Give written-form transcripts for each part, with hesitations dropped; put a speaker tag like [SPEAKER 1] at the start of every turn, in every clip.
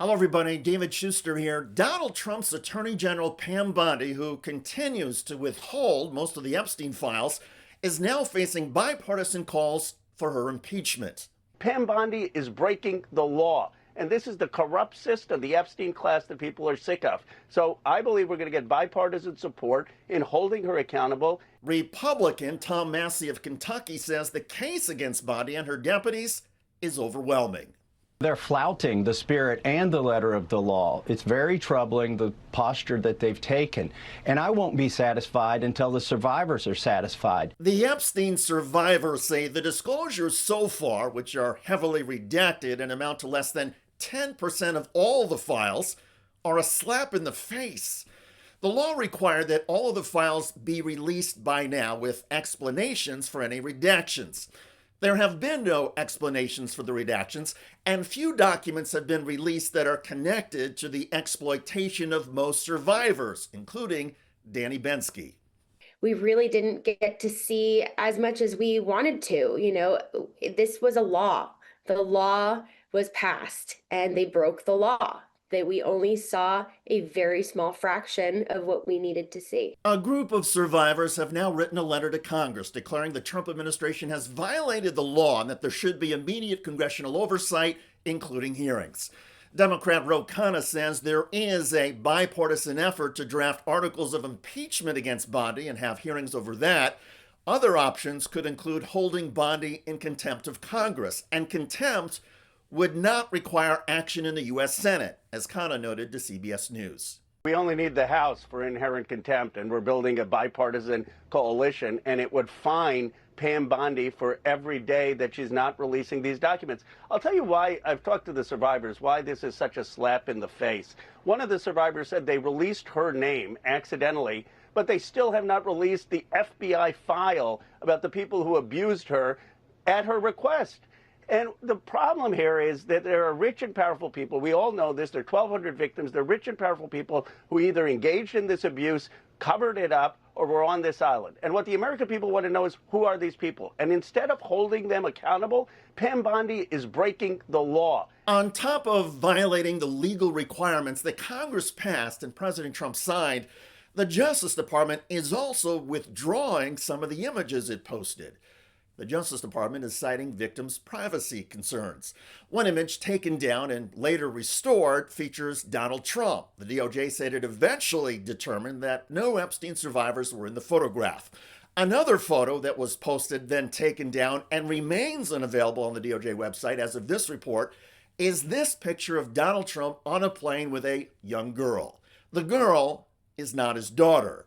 [SPEAKER 1] Hello, everybody. David Shuster here. Donald Trump's Attorney General Pam Bondi, who continues to withhold most of the Epstein files, is now facing bipartisan calls for her impeachment.
[SPEAKER 2] Pam Bondi is breaking the law. And this is the corrupt system, the Epstein class that people are sick of. So I believe we're going to get bipartisan support in holding her accountable.
[SPEAKER 1] Republican Tom Massey of Kentucky says the case against Bondi and her deputies is overwhelming.
[SPEAKER 3] They're flouting the spirit and the letter of the law. It's very troubling, the posture that they've taken. And I won't be satisfied until the survivors are satisfied.
[SPEAKER 1] The Epstein survivors say the disclosures so far, which are heavily redacted and amount to less than 10% of all the files, are a slap in the face. The law required that all of the files be released by now with explanations for any redactions. There have been no explanations for the redactions, and few documents have been released that are connected to the exploitation of most survivors, including Danny Bensky.
[SPEAKER 4] We really didn't get to see as much as we wanted to. This was a law. The law was passed, and they broke the law. That we only saw a very small fraction of what we needed to see.
[SPEAKER 1] A group of survivors have now written a letter to Congress declaring the Trump administration has violated the law and that there should be immediate congressional oversight, including hearings. Democrat Ro Khanna says there is a bipartisan effort to draft articles of impeachment against Bondi and have hearings over that. Other options could include holding Bondi in contempt of Congress, and contempt would not require action in the U.S. Senate, as Khanna noted to CBS News.
[SPEAKER 2] We only need the House for inherent contempt, and we're building a bipartisan coalition, and it would fine Pam Bondi for every day that she's not releasing these documents. I'll tell you why. I've talked to the survivors, why this is such a slap in the face. One of the survivors said they released her name accidentally, but they still have not released the FBI file about the people who abused her at her request. And the problem here is that there are rich and powerful people. We all know this. There are 1,200 victims. They're rich and powerful people who either engaged in this abuse, covered it up, or were on this island. And what the American people want to know is, who are these people? And instead of holding them accountable, Pam Bondi is breaking the law.
[SPEAKER 1] On top of violating the legal requirements that Congress passed and President Trump signed, the Justice Department is also withdrawing some of the images it posted. The Justice Department is citing victims' privacy concerns. One image taken down and later restored features Donald Trump. The DOJ said it eventually determined that no Epstein survivors were in the photograph. Another photo that was posted, then taken down, and remains unavailable on the DOJ website as of this report, is this picture of Donald Trump on a plane with a young girl. The girl is not his daughter.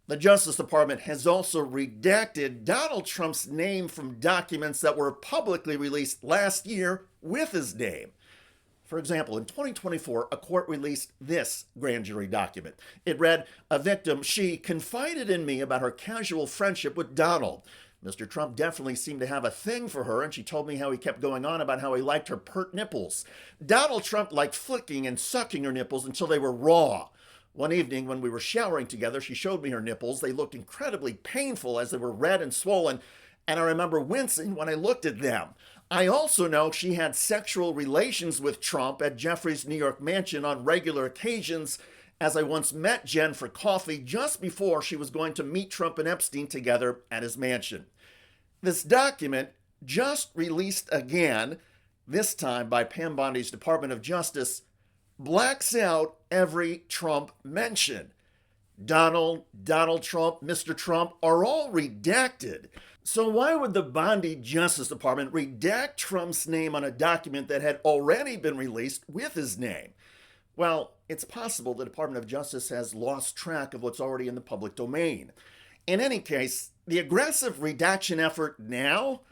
[SPEAKER 1] The Justice Department has also redacted Donald Trump's name from documents that were publicly released last year with his name. For example, in 2024, a court released this grand jury document. It read, "A victim, she confided in me about her casual friendship with Donald. Mr. Trump definitely seemed to have a thing for her, and she told me how he kept going on about how he liked her pert nipples. Donald Trump liked flicking and sucking her nipples until they were raw. One evening when we were showering together, she showed me her nipples. They looked incredibly painful as they were red and swollen, and I remember wincing when I looked at them. I also know she had sexual relations with Trump at Jeffrey's New York mansion on regular occasions, as I once met Jen for coffee just before she was going to meet Trump and Epstein together at his mansion." This document, just released again, this time by Pam Bondi's Department of Justice, blacks out every Trump mention. Donald Trump, Mr. Trump are all redacted. So why would the Bondi Justice Department redact Trump's name on a document that had already been released with his name? Well, it's possible the Department of Justice has lost track of what's already in the public domain. In any case, the aggressive redaction effort now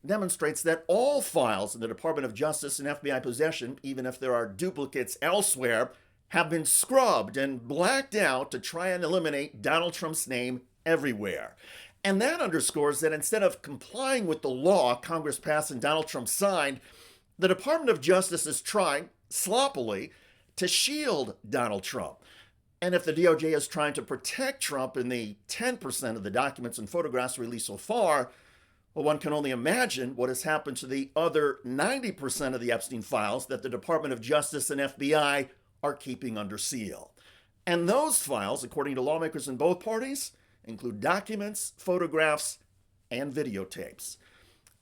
[SPEAKER 1] demonstrates that all files in the Department of Justice and FBI possession, even if there are duplicates elsewhere, have been scrubbed and blacked out to try and eliminate Donald Trump's name everywhere. And that underscores that instead of complying with the law Congress passed and Donald Trump signed, the Department of Justice is trying, sloppily, to shield Donald Trump. And if the DOJ is trying to protect Trump in the 10% of the documents and photographs released so far, Well, one can only imagine what has happened to the other 90% of the Epstein files that the Department of Justice and FBI are keeping under seal. And those files, according to lawmakers in both parties, include documents, photographs, and videotapes.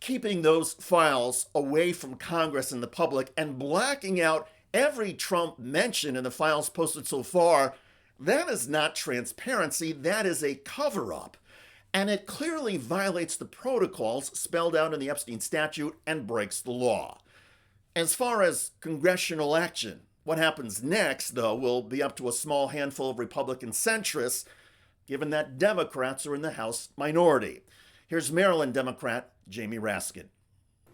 [SPEAKER 1] Keeping those files away from Congress and the public and blacking out every Trump mention in the files posted so far, that is not transparency, that is a cover-up. And it clearly violates the protocols spelled out in the Epstein statute and breaks the law. As far as congressional action, what happens next, though, will be up to a small handful of Republican centrists, given that Democrats are in the House minority. Here's Maryland Democrat Jamie Raskin.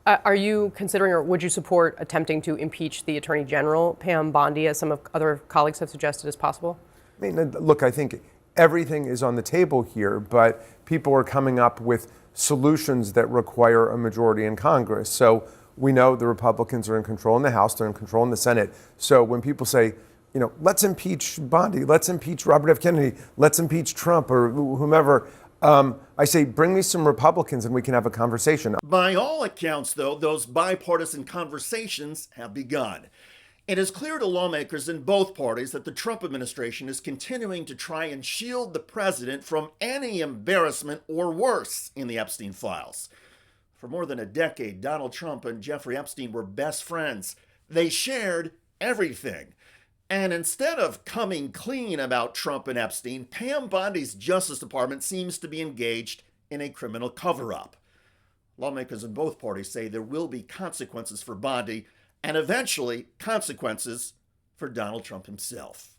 [SPEAKER 5] Are you considering, or would you support attempting to impeach the Attorney General, Pam Bondi, as some of other colleagues have suggested is possible?
[SPEAKER 6] I mean, look, I think everything is on the table here, but people are coming up with solutions that require a majority in Congress. So we know the Republicans are in control in the House, they're in control in the Senate. So when people say, you know, let's impeach Bondi, let's impeach Robert F. Kennedy, let's impeach Trump or whomever, I say, bring me some Republicans and we can have a conversation.
[SPEAKER 1] By all accounts, though, those bipartisan conversations have begun. It is clear to lawmakers in both parties that the Trump administration is continuing to try and shield the president from any embarrassment or worse in the Epstein files. For more than a decade, Donald Trump and Jeffrey Epstein were best friends. They shared everything. And instead of coming clean about Trump and Epstein, Pam Bondi's Justice Department seems to be engaged in a criminal cover-up. Lawmakers in both parties say there will be consequences for Bondi and eventually consequences for Donald Trump himself.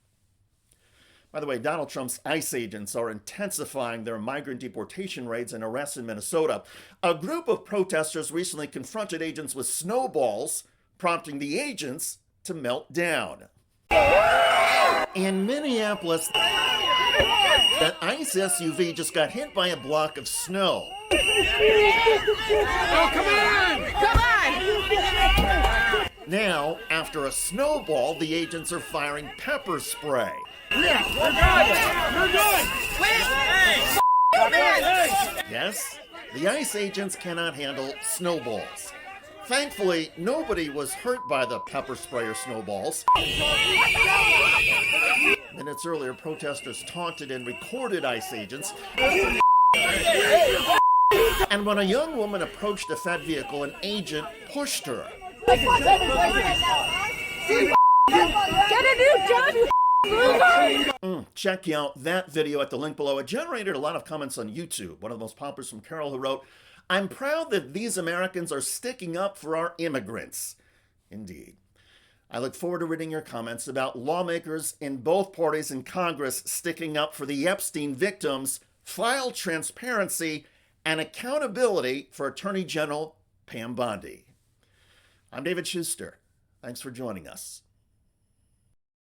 [SPEAKER 1] By the way, Donald Trump's ICE agents are intensifying their migrant deportation raids and arrests in Minnesota. A group of protesters recently confronted agents with snowballs, prompting the agents to melt down. In Minneapolis, that ICE SUV just got hit by a block of snow.
[SPEAKER 7] Oh, come on! Come on!
[SPEAKER 1] Now, after a snowball, the agents are firing pepper spray.
[SPEAKER 7] Yeah, we're good! We're good!
[SPEAKER 1] Yes, the ICE agents cannot handle snowballs. Thankfully, nobody was hurt by the pepper spray or snowballs. Minutes earlier, protesters taunted and recorded ICE agents. And when a young woman approached a Fed vehicle, an agent pushed her.
[SPEAKER 7] Get a new job!
[SPEAKER 1] Check out that video at the link below. It generated a lot of comments on YouTube. One of the most popular is from Carol, who wrote, "I'm proud that these Americans are sticking up for our immigrants." Indeed. I look forward to reading your comments about lawmakers in both parties in Congress sticking up for the Epstein victims, file transparency, and accountability for Attorney General Pam Bondi. I'm David Shuster. Thanks for joining us.